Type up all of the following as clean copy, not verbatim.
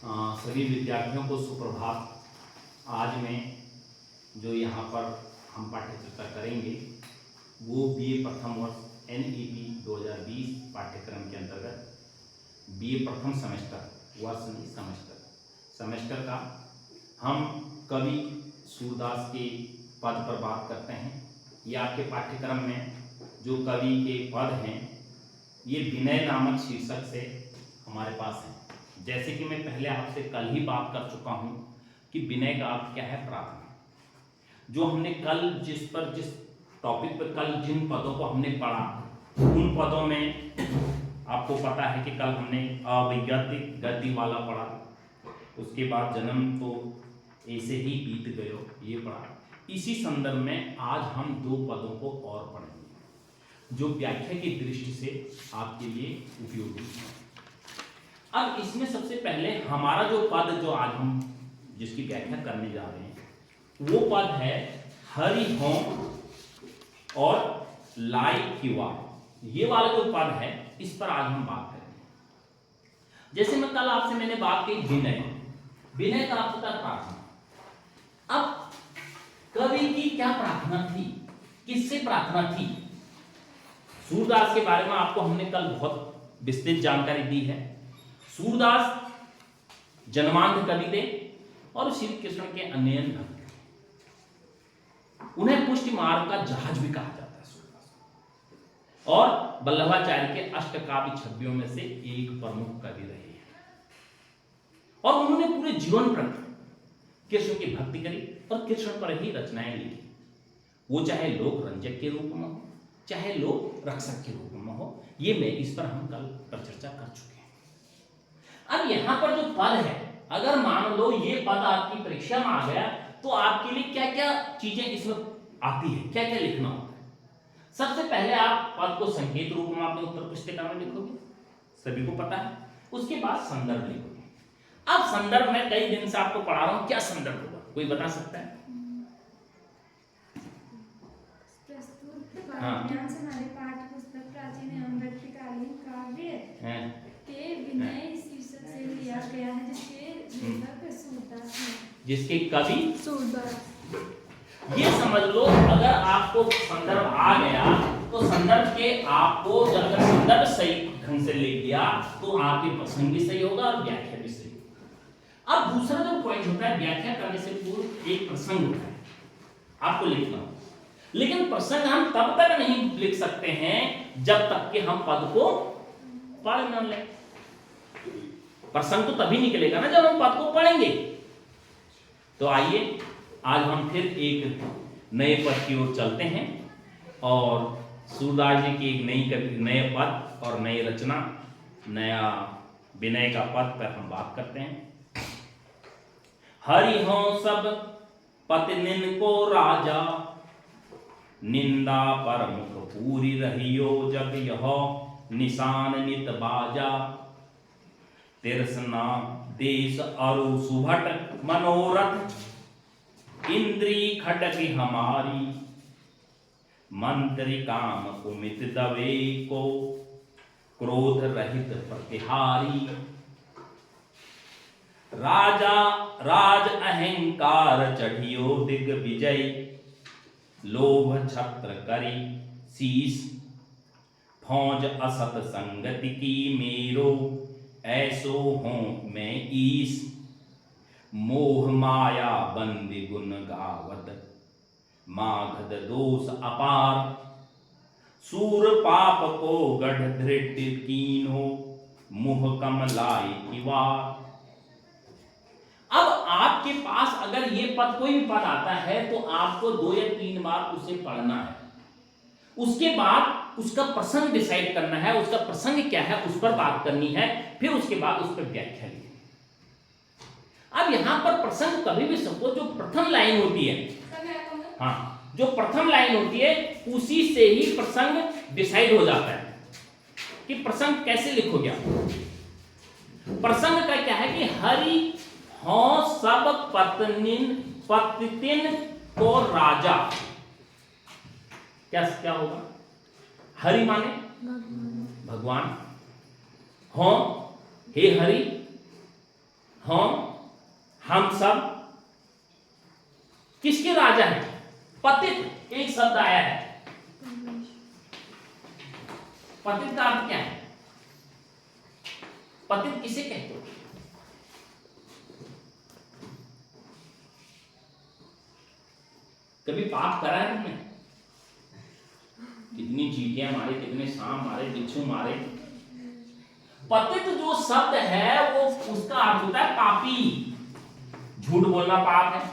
सभी विद्यार्थियों को सुप्रभात। आज मैं जो यहाँ पर हम पाठ्यचर्चा करेंगे वो बीए प्रथम वर्ष NEP 2020 पाठ्यक्रम के अंतर्गत बीए प्रथम सेमेस्टर वर्ष नहीं सेमेस्टर का हम कवि सूरदास के पद पर बात करते हैं। ये आपके पाठ्यक्रम में जो कवि के पद हैं ये विनय नामक शीर्षक से हमारे पास हैं। जैसे कि मैं पहले आपसे कल ही बात कर चुका हूँ कि विनय का अर्थ क्या है, प्रार्थना। जो हमने कल जिस टॉपिक पर कल जिन पदों को हमने पढ़ा उन पदों में आपको पता है कि कल हमने अविगति गति वाला पढ़ा, उसके बाद जन्म तो ऐसे ही बीत गयो ये पढ़ा। इसी संदर्भ में आज हम दो पदों को और पढ़ेंगे जो व्याख्या की दृष्टि से आपके लिए उपयोगी है। अब इसमें सबसे पहले हमारा जो पद जो आज हम जिसकी व्याख्या करने जा रहे हैं वो पद है हरि होम और लाई किवा। ये वाला जो पद है इस पर आज हम बात करेंगे। जैसे मैं कल आपसे मैंने बात की विनय का अर्थ था प्रार्थना। अब कवि की क्या प्रार्थना थी, किससे प्रार्थना थी? सूरदास के बारे में आपको हमने कल बहुत विस्तृत जानकारी दी है। सूरदास जन्मांध कवि थे और श्री कृष्ण के अनन्य भक्त थे। उन्हें पुष्टि मार्ग का जहाज भी कहा जाता है सूरदास, और वल्लभाचार्य के अष्टकाव्य छवियों में से एक प्रमुख कवि रहे हैं। और उन्होंने पूरे जीवन पर कृष्ण की भक्ति करी और कृष्ण पर ही रचनाएं लिखी। वो चाहे लोक रंजक के रूप में हो चाहे लोक रक्षक के रूप में हो, ये मैं इस पर हम कल पर चर्चा कर चुके हैं। अब यहां पर जो पद है, अगर मान लो ये पद आपकी परीक्षा में आ गया तो आपके लिए क्या क्या चीजें इसमें आती है, क्या क्या लिखना होता है। सबसे पहले आप पद को संकेत रूप में अपने उत्तर पुस्तिका में लिखोगे, सभी को पता है। उसके बाद संदर्भ लिखोगे। अब संदर्भ में कई दिन से आपको पढ़ा रहा हूं, क्या संदर्भ होगा कोई बता सकता है? हाँ। पाठ्य पुस्तक प्राचीन एवं व्यक्तिकालीन काव्य के विनय शीर्षक से लिया गया है, जिसके लेखक सूरदास हैं, जिसके कवि सूरदास। ये समझ लो, अगर आपको संदर्भ आ गया तो संदर्भ के आपको अगर संदर्भ सही ढंग से लिख दिया तो आपके प्रसंग भी सही होगा और व्याख्या भी सही होगा। अब दूसरा जो पॉइंट होता है, व्याख्या करने से पूर्व एक प्रसंग होता है, आपको लिखना होगा। लेकिन प्रसंग हम तब तक नहीं लिख सकते हैं जब तक कि हम पद को पढ़ न लें। प्रसंग तो तभी निकलेगा ना जब हम पद को पढ़ेंगे। तो आइए आज हम फिर एक नए पद की ओर चलते हैं और सूरदास जी की एक नए पद और नई रचना, नया विनय का पद पर हम बात करते हैं। हरि हो सब पतिनिन को राजा, निंदा पर मुख पूरी रहियो जग यह निशान नित बाजा। तिरसना देश अरु सुभट मनोरथ, इंद्री खटकी हमारी। मंत्री काम कुमित दवे को, क्रोध रहित प्रतिहारी। राजा राज अहंकार चढ़ियो दिग्विजय, लोभ छत्र करी शीश। फौज असत संगति की मेरो, ऐसो हूं मैं ईश। मोह माया बंदी गुण गावत, माघद दोष अपार। सूर पाप को गढ़ धृत कीनो, मुह कमलाई किवार। अब आपके पास अगर ये पद कोई भी पद आता है तो आपको 2 या 3 बार उसे पढ़ना है। उसके बाद उसका प्रसंग डिसाइड करना है, उसका प्रसंग क्या है उस पर बात करनी है, फिर उसके बाद उस पर व्याख्या लिखनी है। अब यहां पर प्रसंग कभी भी सबको जो प्रथम लाइन होती है, हाँ, जो प्रथम लाइन होती है उसी से ही प्रसंग डिसाइड हो जाता है कि प्रसंग कैसे लिखोगे आप। प्रसंग का क्या है कि हरि हो सब पतिन को राजा। क्या होगा? हरि माने भगवान। हो हे हरि, हो शब्द किसके राजा है? पतित एक शब्द आया है। पतित का अर्थ क्या है? पतित किसे कहते हो? कभी पाप करा है तुमने? कितनी चींटियां मारे, कितने सांप मारे, बिच्छू मारे। पतित जो शब्द है वो उसका अर्थ होता है पापी। झूठ बोलना पाप है।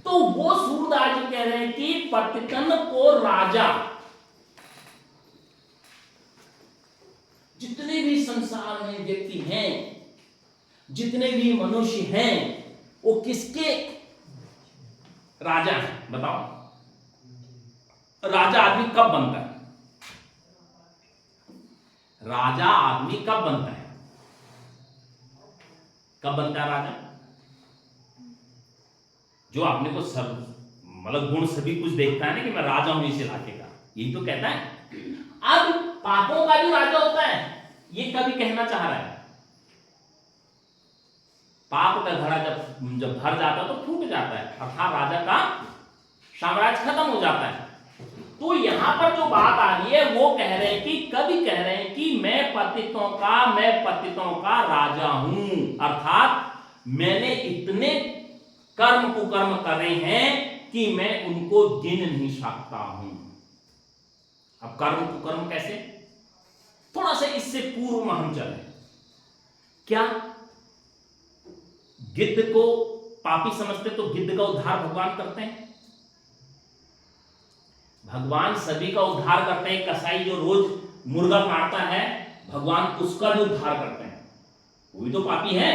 तो वो सूरदास जी कह रहे हैं कि पतितन को राजा, जितने भी संसार में व्यक्ति हैं, जितने भी मनुष्य हैं, वो किसके राजा हैं? बताओ, राजा आदमी कब बनता है? राजा आदमी कब बनता है? कब बनता है राजा? जो अपने को सब मतलब गुण सभी कुछ देखता है ना कि मैं राजा हूं इस इलाके का, यही तो कहता है। अब पापों का भी राजा होता है, ये कभी कहना चाह रहा है। पाप का घड़ा जब भर जाता है तो फूट जाता है, अर्थात राजा का साम्राज्य खत्म हो जाता है। तो यहां पर जो बात आ रही है वो कह रहे हैं कि कभी कह रहे हैं कि मैं पतितों का राजा हूं, अर्थात मैंने इतने कर्म कुकर्म करे हैं कि मैं उनको गिन नहीं सकता हूं। अब कर्म कुकर्म कैसे? थोड़ा सा इससे पूर्व में हम चले। क्या गिद्ध को पापी समझते तो गिद्ध का उद्धार भगवान करते हैं? भगवान सभी का उद्धार करते हैं। कसाई जो रोज मुर्गा काटता है, भगवान उसका भी उद्धार करते हैं, वो भी तो पापी है।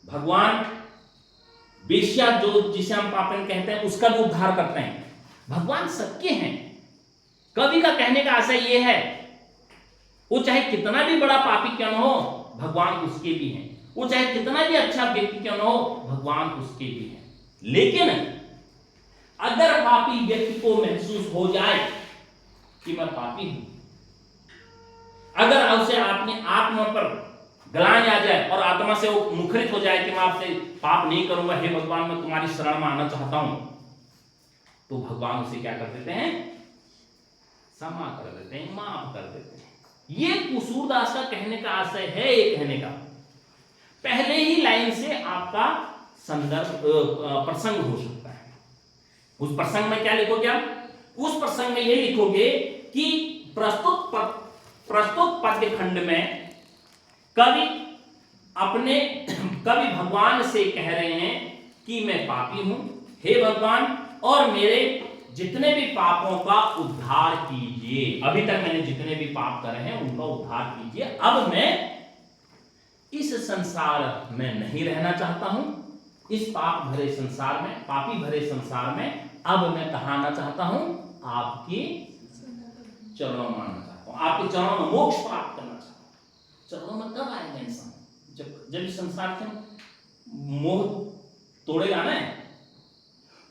भगवान वेश्या जो जिसे हम पापन कहते हैं उसका भी उद्धार करते हैं। भगवान सबके हैं। कवि का कहने का आशय यह है, वो चाहे कितना भी बड़ा पापी क्यों न हो, भगवान उसके भी हैं। वो चाहे कितना भी अच्छा व्यक्ति क्यों न हो, भगवान उसके भी हैं। लेकिन अगर पापी व्यक्ति को महसूस हो जाए कि मैं पापी हूं, अगर उसे अपने आत्मा पर ग्लानि आ जाए और आत्मा से वो मुखरित हो जाए कि मैं आपसे पाप नहीं करूंगा, हे भगवान मैं तुम्हारी शरण में आना चाहता हूं, तो भगवान उसे क्या कर देते हैं? क्षमा कर देते हैं, माफ कर देते हैं। ये सूरदास का कहने का आशय है। ये कहने का पहले ही लाइन से आपका संदर्भ प्रसंग हो सकता है। उस प्रसंग में क्या लिखोगे आप? उस प्रसंग में ये लिखोगे कि प्रस्तुत पद्य खंड में कवि भगवान से कह रहे हैं कि मैं पापी हूं, हे भगवान, और मेरे जितने भी पापों का उद्धार कीजिए। अभी तक मैंने जितने भी पाप करे हैं उनका उद्धार कीजिए। अब मैं इस संसार में नहीं रहना चाहता हूं। इस पाप भरे संसार में, पापी भरे संसार में अब मैं कहां आना चाहता हूं? आपके चरणों में आना चाहता हूं। आपके चरणों में मोक्ष प्राप्त करना चाहता हूं। चरणों में कब आएगा इंसान? जब इस संसार से मोह तोड़ेगा ना।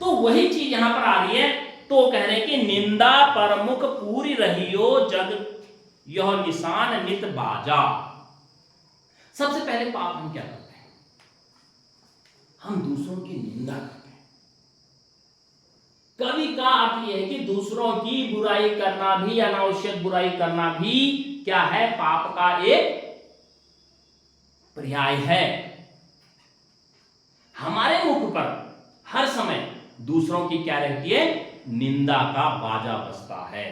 तो वही चीज यहां पर आ रही है। तो कह रहे कि निंदा परमुख पूरी रहियो जग यह निशान नित बाजा। सबसे पहले पाप हम क्या करते हैं? हम दूसरों की निंदा करते हैं। कवि का अर्थ यह है कि दूसरों की बुराई करना भी, अनावश्यक बुराई करना भी क्या है? पाप का एक पर्याय है। हमारे मुख पर हर समय दूसरों की क्या रहती है? निंदा का बाजा बजता है।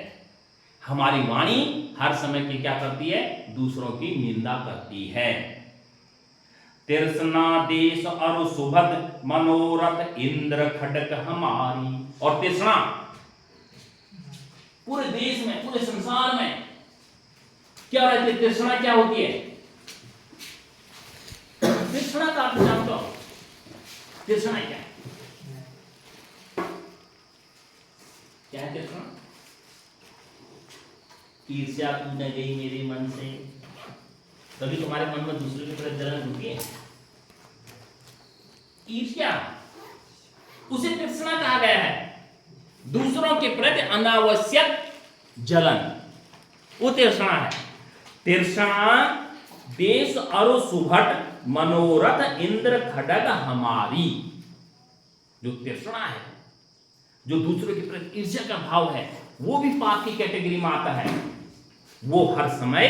हमारी वाणी हर समय की क्या करती है? दूसरों की निंदा करती है। तिरसना देश और सुभद मनोरथ इंद्र खटक हमारी। और तिरसना पूरे देश में, पूरे संसार में क्या रहती है? तिरसना क्या होती है? तिरसना का आप जानते हो? तिरसना क्या है? क्या है तिरसना? ईर्ष्या तू न गई मेरे मन से। कभी तुम्हारे मन में दूसरे के प्रति जलन होती है? ईर्ष्या, उसे तिरसना कहा गया है। दूसरों के प्रति अनावश्यक जलन, वो तिरसना है। तिरसना देश और सुभट मनोरथ इंद्र खड्ग हमारी। जो तृष्णा है, जो दूसरों के प्रति ईर्ष्या का भाव है, वो भी पाप की कैटेगरी में आता है। वो हर समय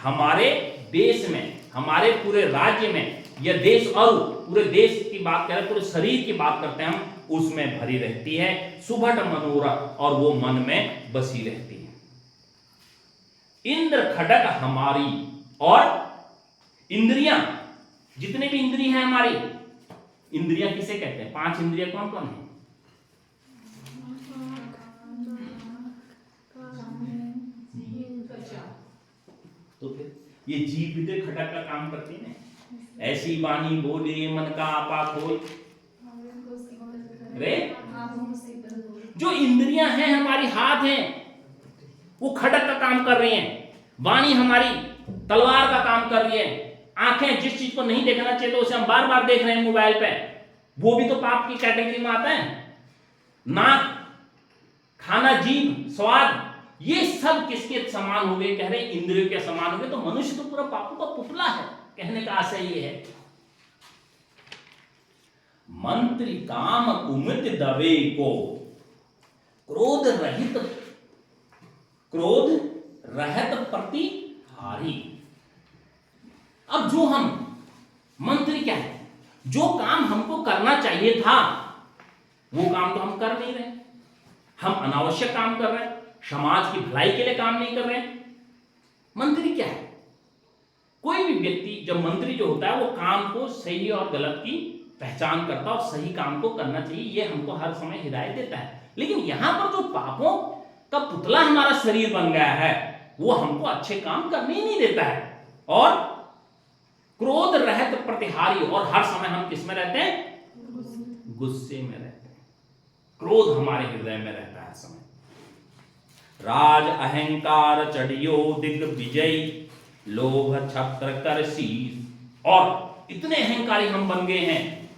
हमारे देश में, हमारे पूरे राज्य में, यह देश और पूरे देश की बात करें, पूरे शरीर की बात करते हैं हम, उसमें भरी रहती है सुभट मनोरथ, और वो मन में बसी रहती है। इंद्र खड्ग हमारी, और इंद्रियां, जितने भी इंद्रिय हैं हमारी, इंद्रियां किसे कहते हैं? 5 इंद्रियां कौन कौन है? तो फिर ये जीभ भी तो खटक का काम करती है ना। ऐसी वाणी बोले मन का आपा खोल रे। जो इंद्रियां हैं हमारी, हाथ हैं, वो खटक का काम कर रही हैं। वाणी हमारी तलवार का काम कर रही है। आंखें जिस चीज को नहीं देखना चाहिए तो उसे हम बार बार देख रहे हैं मोबाइल पे, वो भी तो पाप की कैटेगरी में आता है। नाक, खाना, जीभ, स्वाद, ये सब किसके समान हो गए? कह रहे इंद्रियों के समान हो गए। तो मनुष्य तो पूरा पापों का पुतला है। कहने का आशय ये है, मंत्री काम कुमित दवे को क्रोध रहित प्रतिहारी। अब जो हम मंत्री क्या है, जो काम हमको करना चाहिए था वो काम तो हम कर नहीं रहे। हम अनावश्यक काम कर रहे हैं, समाज की भलाई के लिए काम नहीं कर रहे हैं। मंत्री क्या है? कोई भी व्यक्ति जब मंत्री जो होता है वो काम को सही और गलत की पहचान करता है और सही काम को करना चाहिए, ये हमको हर समय हिदायत देता है। लेकिन यहां पर जो पापों का पुतला हमारा शरीर बन गया है, वो हमको अच्छे काम करने ही नहीं देता है। और क्रोध रहित प्रतिहारी, और हर समय हम किस में रहते हैं? गुस्से में रहते हैं। क्रोध हमारे हृदय में रहता है हर समय। राज अहंकार चढ़ियो दिग्विजय, लोभ छत्र कर शीश। और इतने अहंकारी हम बन गए हैं,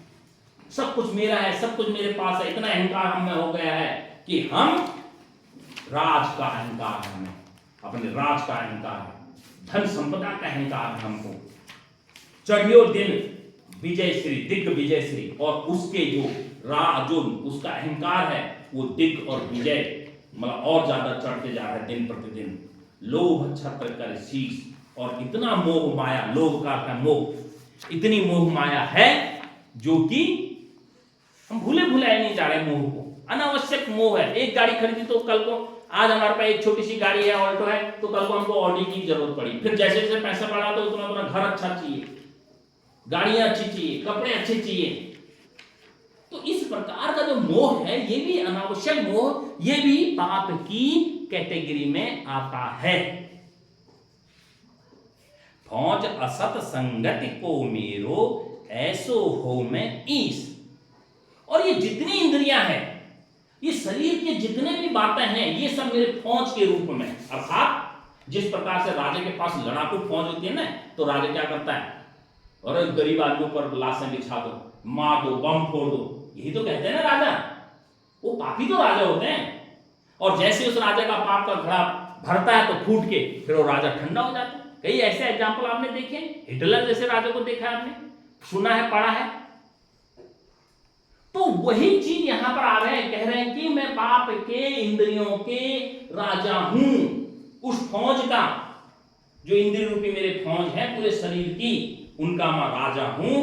सब कुछ मेरा है, सब कुछ मेरे पास है, इतना अहंकार हमें हो गया है कि हम, राज का अहंकार है हमें, अपने राज का अहंकार है, धन संपदा का अहंकार है हमको। चढ़ियो दिन विजय श्री, दिग्विजय श्री, और उसके जो उसका अहंकार है वो दिग्ग और विजय मतलब और ज्यादा चढ़ते जा रहा है दिन प्रतिदिन। लोभ छत्र कर शीश, और इतना मोह माया, लोभ का अर्थ है मोह, इतनी मोह माया है जो कि हम भूले भुलाए नहीं जा रहे मोह को। अनावश्यक मोह है। एक गाड़ी खरीदी तो कल को, आज हमारे पास एक छोटी सी गाड़ी है, ऑल्टो है, तो कल को हमको ऑडी की जरूरत पड़ी। फिर जैसे जैसे पैसा बढ़ा तो उतना उतना घर अच्छा चाहिए, गाड़ियां अच्छी चाहिए, कपड़े अच्छे चाहिए। तो इस प्रकार का जो मोह है, ये भी अनावश्यक मोह, ये भी पाप की कैटेगरी में आता है। फौज असत संगति को मेरो, ऐसो हो में ईश। और ये जितनी इंद्रियां हैं, ये शरीर के जितने भी बातें हैं, ये सब मेरे फौज के रूप में, अर्थात जिस प्रकार से राजा के पास लड़ाकू फौज होती है ना, तो राजा क्या करता है? और गरीब आदमियों पर लाशें बिछा दो, मार दो, बम फोड़ दो, यही तो कहते हैं ना राजा। वो पापी तो राजा होते हैं। और जैसे उस राजा का पाप का घड़ा भरता है तो फूट के फिर वो राजा ठंडा हो जाता है। कई ऐसे एग्जाम्पल आपने देखे, हिटलर जैसे राजा को देखा है आपने, सुना है, पढ़ा है। तो वही चीज यहां पर आ रहे हैं, कह रहे हैं कि मैं पाप के इंद्रियों के राजा हूं। उस फौज का, जो इंद्रिय रूपी मेरे फौज है पूरे शरीर की, उनका मैं राजा हूं।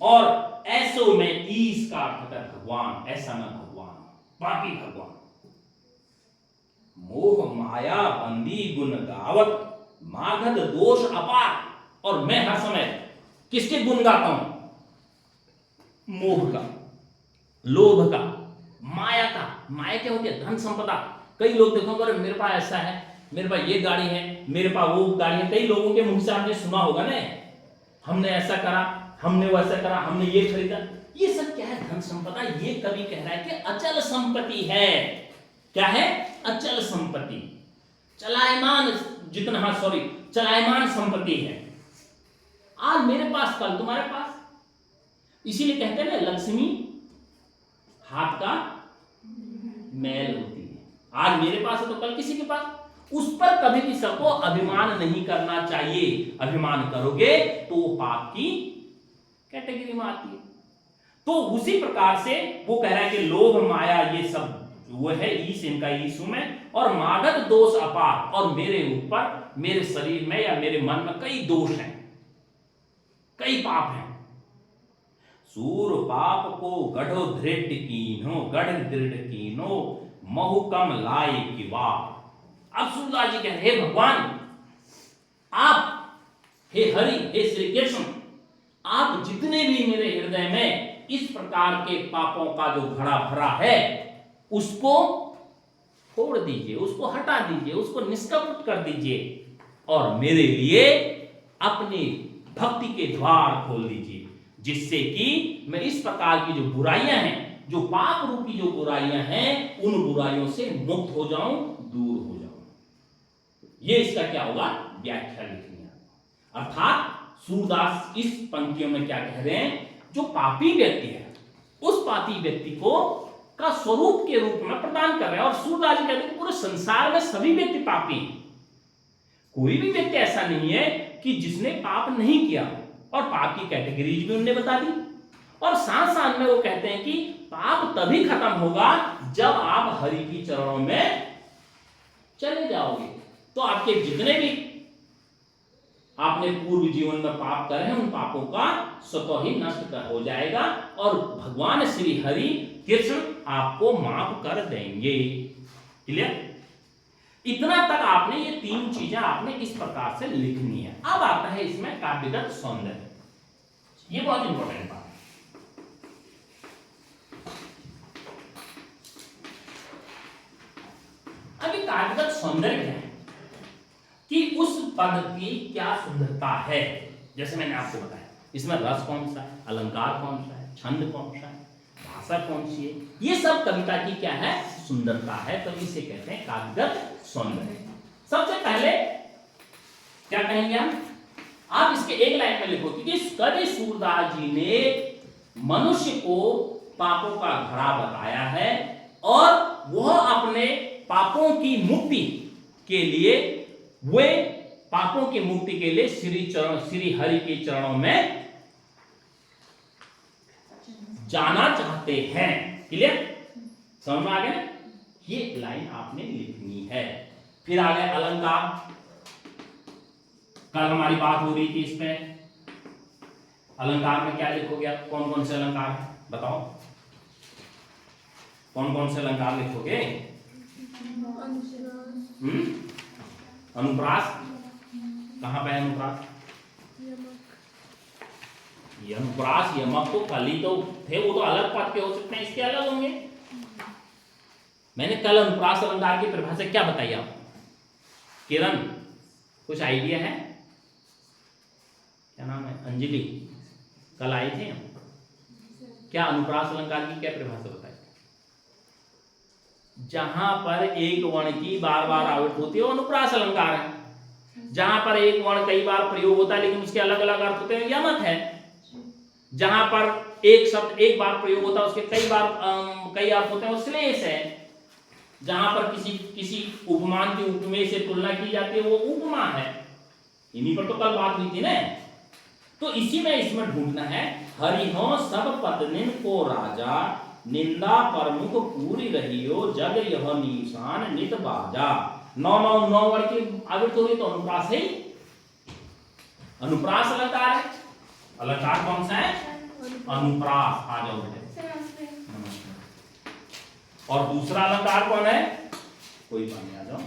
और ऐसो में ईश का अर्थ है भगवान, ऐसा मैं भगवान, पापी भगवान। मोह माया बंदी गुण गावत, मागध दोष अपार। और मैं हर समय किसके गुण गाता हूं? मोह का, लोभ का, माया का। माया क्या होती है? धन संपदा। कई लोग देखो, अरे मेरे पास ऐसा है, मेरे पास ये गाड़ी है, मेरे पास वो गाड़ी है। कई लोगों के मुंह से आपने सुना होगा ना, हमने ऐसा करा, हमने वैसा करा, हमने ये खरीदा। ये सब क्या है? धन संपदा। ये कवि कह रहा है कि अचल संपत्ति है। क्या है? अचल संपत्ति, चलायमान, जितना, हाँ सॉरी, चलायमान संपत्ति है। आज मेरे पास, कल तुम्हारे पास। इसीलिए कहते हैं ना, लक्ष्मी हाथ का मैल होती है। आज मेरे पास है तो कल किसी के पास। उस पर कभी भी सबको अभिमान नहीं करना चाहिए। अभिमान करोगे तो वो पाप की कैटेगरी में आती है। तो उसी प्रकार से वो कह रहा है कि लोभ माया ये सब वो है ईश, इनका ईशु में, और मागध दोष अपार, और मेरे ऊपर, मेरे शरीर में या मेरे मन में कई दोष हैं, कई पाप हैं। सूर पाप को गढ़ो दृढ़ कीनो, गढ़ दृढ़ कीनो, महुकम लाए की वार। अब सूरदास जी कह रहे हे भगवान, आप हे हरि, हे श्री कृष्ण, आप जितने भी मेरे हृदय में इस प्रकार के पापों का जो घड़ा भरा है उसको छोड़ दीजिए, उसको हटा दीजिए, उसको निष्कपट कर दीजिए, और मेरे लिए अपनी भक्ति के द्वार खोल दीजिए, जिससे कि मैं इस प्रकार की जो बुराइयां हैं, जो पाप रूपी जो बुराइयां हैं, उन बुराइयों से मुक्त हो जाऊं, दूर हो जाऊं। ये इसका क्या होगा, व्याख्या लिखनी है। अर्थात सूरदास इस पंक्तियों में क्या कह रहे हैं, जो पापी व्यक्ति है उस पापी व्यक्ति को का स्वरूप के रूप में प्रदान कर रहे हैं। और सूरदास जी कहते हैं पूरे संसार में सभी व्यक्ति पापी हैं, कोई भी व्यक्ति ऐसा नहीं है कि जिसने पाप नहीं किया, और पाप की कैटेगरीज भी उन्होंने बता दी। और साथ साथ में वो कहते हैं कि पाप तभी खत्म होगा जब आप हरि की चरणों में चले जाओगे। तो आपके जितने भी आपने पूर्व जीवन में पाप करे हैं, उन पापों का स्वतः ही नष्ट हो जाएगा, और भगवान श्री हरि कृष्ण आपको माफ कर देंगे। क्लियर? इतना तक आपने ये तीन चीजें आपने इस प्रकार से लिखनी है। अब आता है इसमें काव्यगत सौंदर्य, ये बहुत इंपॉर्टेंट बात है। अभी काव्यगत सौंदर्य क्या है कि उस पद की क्या सुंदरता है। जैसे मैंने आपको बताया, इसमें रस कौन सा है, अलंकार कौन सा है, छंद कौन सा है, भाषा कौन सी है, ये सब कविता की क्या है, सुंदरता है। तो इसे कहते हैं काव्यगत सौंदर्य। सबसे पहले क्या कहेंगे हम, आप इसके एक लाइन में लिखो कि कवि सूरदास जी ने मनुष्य को पापों का घड़ा बताया है, और वह अपने पापों की मुक्ति के लिए, वे पापों की मुक्ति के लिए श्री हरि के चरणों में जाना चाहते हैं। क्लियर? समझ में आ गया? ये लाइन आपने लिखनी है। फिर आ गए अलंकार। कल हमारी बात हो रही थी इसमें, अलंकार में क्या लिखोगे आप, कौन कौन से अलंकार है बताओ, कौन कौन से अलंकार लिखोगे? अनुप्रास, कहां पे है अनुप्रास? ये अनुप्रास यमक तो कल ही तो थे, वो तो अलग पद के हो सकते हैं, इसके अलग होंगे। मैंने कल अनुप्रास अलंकार की परिभाषा क्या बताई आपको? किरण, कुछ आइडिया है? क्या नाम है? अंजलि, कल आई थी हम, क्या अनुप्रास अलंकार की क्या परिभाषा बताई? जहां पर एक वर्ण की बार बार आवृत्ति होती है वो अनुप्रास अलंकार है। जहां पर एक वर्ण कई बार प्रयोग होता है लेकिन उसके अलग अलग अर्थ होते हैं, यमक है। जहां पर एक शब्द एक बार प्रयोग होता है उसके कई अर्थ होते हैं, वो श्लेष है। जहां पर किसी उपमान की उपमेय से तुलना की जाती है वो उपमा है। इन्हीं पर तो कल बात हुई थी ना। तो इसी में इसमें ढूंढना है, हरिहो सब पत्निन को राजा, निंदा प्रमुख पूरी रहियो, जग यह निशान नित बाजा। नौ वर्ड की आवृत्ति होगी तो अनुप्रास है, अनुप्रास अलंकार है। अलंकार कौन सा है? अनुप्रास। आ जाओ बेटे। और दूसरा अलंकार कौन है? कोई बात नहीं, आ जाओ।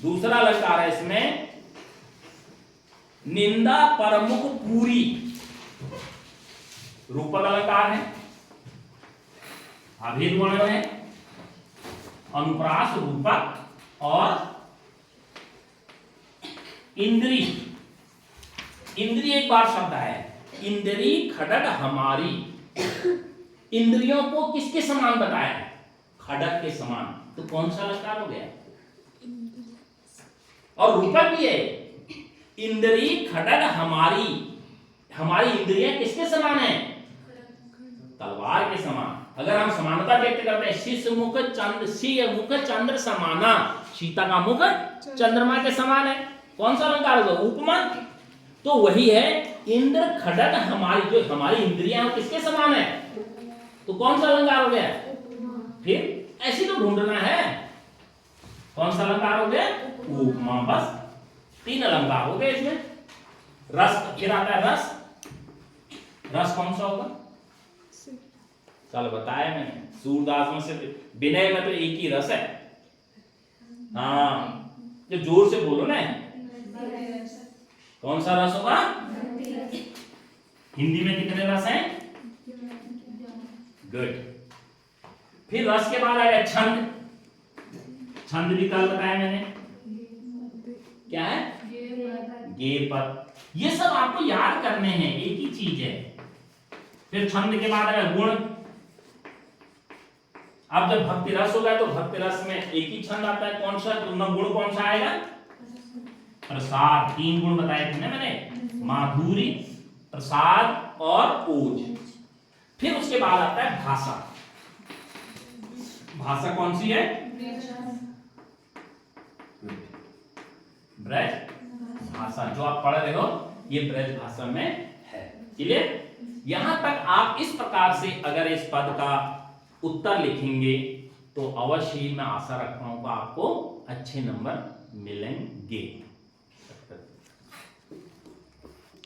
दूसरा अलंकार है इसमें निंदा प्रमुख पूरी, रूपक अलंकार है। अभेद वर्ण है, अनुप्रास, रूपक और इंद्री। इंद्री एक बार शब्द है, इंद्री खड़ग हमारी। इंद्रियों को किसके समान बताया है? खड़ग के समान। तो कौन सा अलंकार हो गया? और रूपक भी है, इंद्री खड़ग हमारी। हमारी इंद्रियां किसके समान है? तलवार के समान। अगर हम समानता व्यक्त करते हैं, शीश मुख चंद्र, सी मुख चंद्र समाना, सीता का मुख चंद्रमा के समान है। कौन सा अलंकार होगा? उपमा। तो वही है इंद्र खड़ग हमारी जो हमारी इंद्रियां हैं किसके समान है, तो कौन सा अलंकार हो गया, फिर ऐसे तो ढूंढना है कौन सा अलंकार हो गया, उपमा। बस 3 अलंकार हो गए इसमें। रस फिर आता है रस, रस कौन सा होगा, कल बताया मैंने, सूरदास में से विनय में तो एक ही रस है। हाँ जब जोर से बोलो ना, कौन सा रस होगा, हिंदी में कितने रस हैं, गुड। फिर रस के बाद आएगा छंद, छंद भी कल बताया मैंने, क्या है, गे पद। ये सब आपको याद करने हैं, एक ही चीज है। फिर छंद के बाद आएगा गुण। अब जब भक्ति रस होगा तो भक्ति रस में एक ही छंद आता है, कौन सा, तो न गुण कौन सा आएगा, प्रसाद। 3 गुण बताए थे ना मैंने, माधुरी, प्रसाद और ओज। फिर उसके बाद आता है भाषा। भाषा कौन सी है, ब्रज भाषा, जो आप पढ़ रहे हो ये ब्रज भाषा में है। क्लियर। यहां तक आप इस प्रकार से अगर इस पद का उत्तर लिखेंगे तो अवश्य ही मैं आशा रखता हूं कि आपको अच्छे नंबर मिलेंगे।